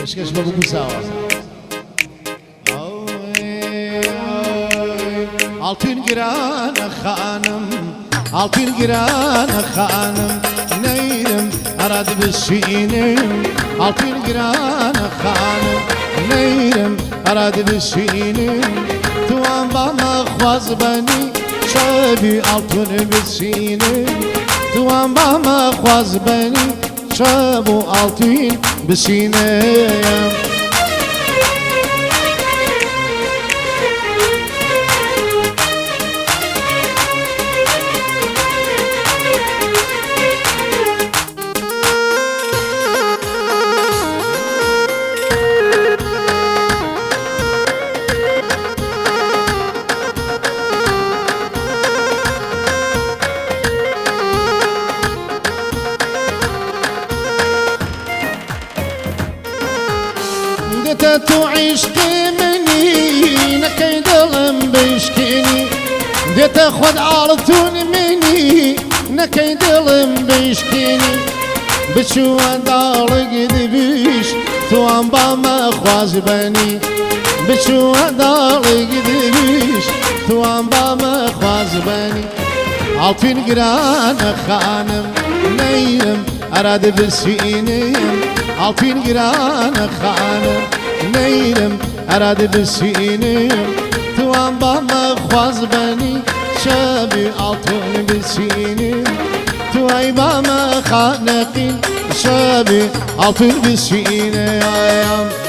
اشکش بگو سوا Altın giren hanım, altın giren hanım, neydim aradı bir şeyinim. Altın giren hanım, neydim aradı bir şeyinim. Tuğan bana khvaz beni, şabi altın bir şeyinim. Tuğan bana khvaz beni, şabu altın bir şeyinim. تو عشقی منی نکی دلم بشکنی دیتا خود عرضون منی نکی دلم بشکنی بچو دارگ دبیش تو هم با ما خواز بنی بچو دارگ دبیش تو هم با ما خواز بنی altın giren hanım neyim aradı bir sineyim altın giren hanım neyim aradı bir sineyim tuan bana khvaz beni şabi altın bir sineyim tuay bana khanekin şabi altın bir sineyim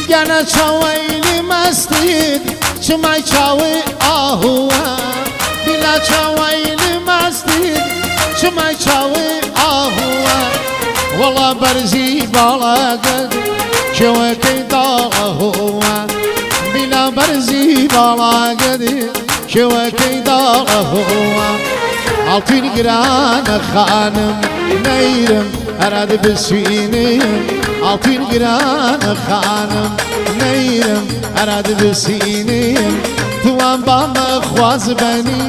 گنه چاویلی مستید چمای چاوی آهوه بلا چاویلی مستید چمای چاوی آهوه والله برزی بالا قد شوکی داهوه بلا برزی بالا قد شوکی داهوه altın giren hanım neyrim aradı bir sineyim altın giren hanım neyrim aradı bir sineyim tuan bana khvaz beni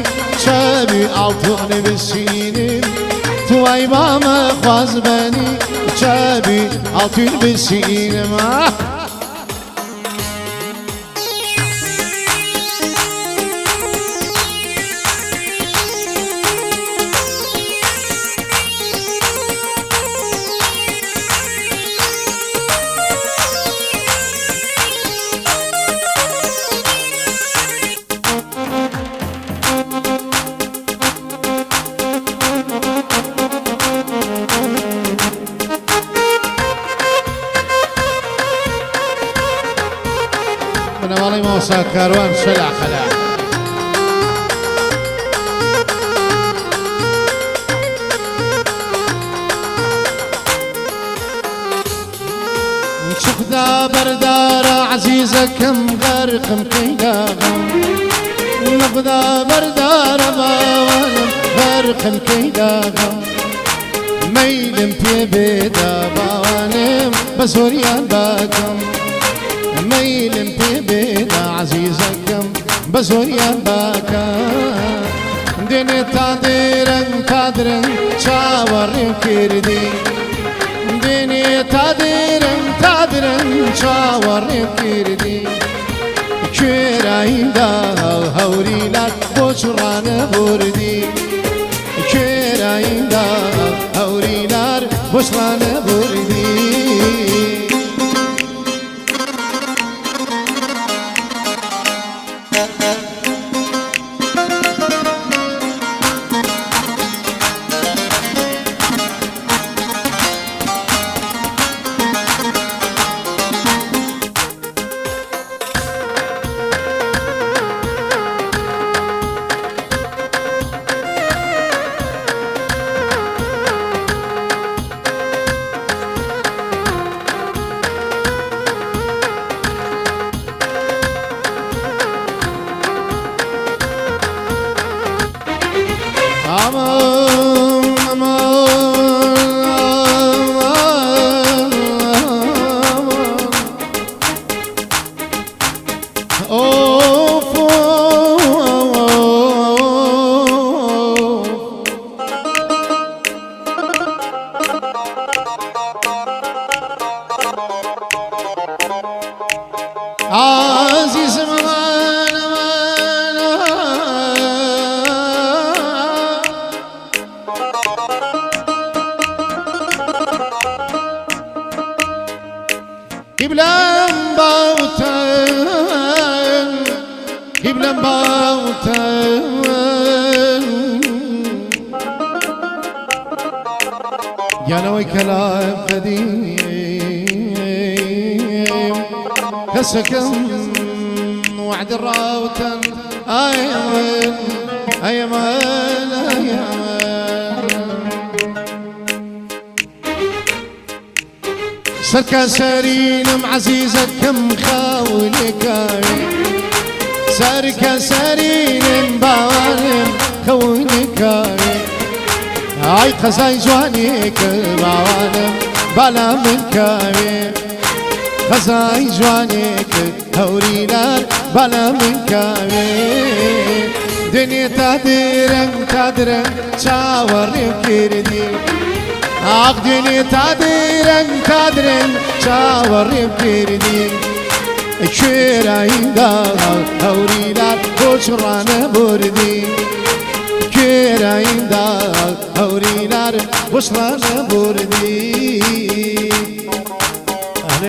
şabi altın bir sineyim tuay bana khvaz beni şabi altın bir sineyim والله ما وصل كاروان سلع خلع شخدا بردار عزيزكم غرقم كيداغم نقدا بردار باوانم غرقم كيداغم ميلم في بيدا باوانم بسوريان باكم ميلم في بيدا عزيزكم بسوريان باكم دني تادرن شاورن كردي دني تادرن شاورن كردي كرايدا هوريلات بوشران بوردي كرايدا هوريلار بوشران بوردي عزيز ممان قبلان باوتان قبلان باوتان يا نوي كلام قديم كسكن وعد الراوتن أيمن أيمن أيمن سركا سرين عزيزة كم خاولك سركا سرين بوانم خونك هاي خزاي جوانيك بوانم بلا منك خزاي جوانيك هورينا بلا منك دنيا تدرن شاورني بكردي عقدني تدرن شاورني بكردي كيراين دا هورينا بوشرانا بوردي كيراين دا هورينا بوشرانا بوردي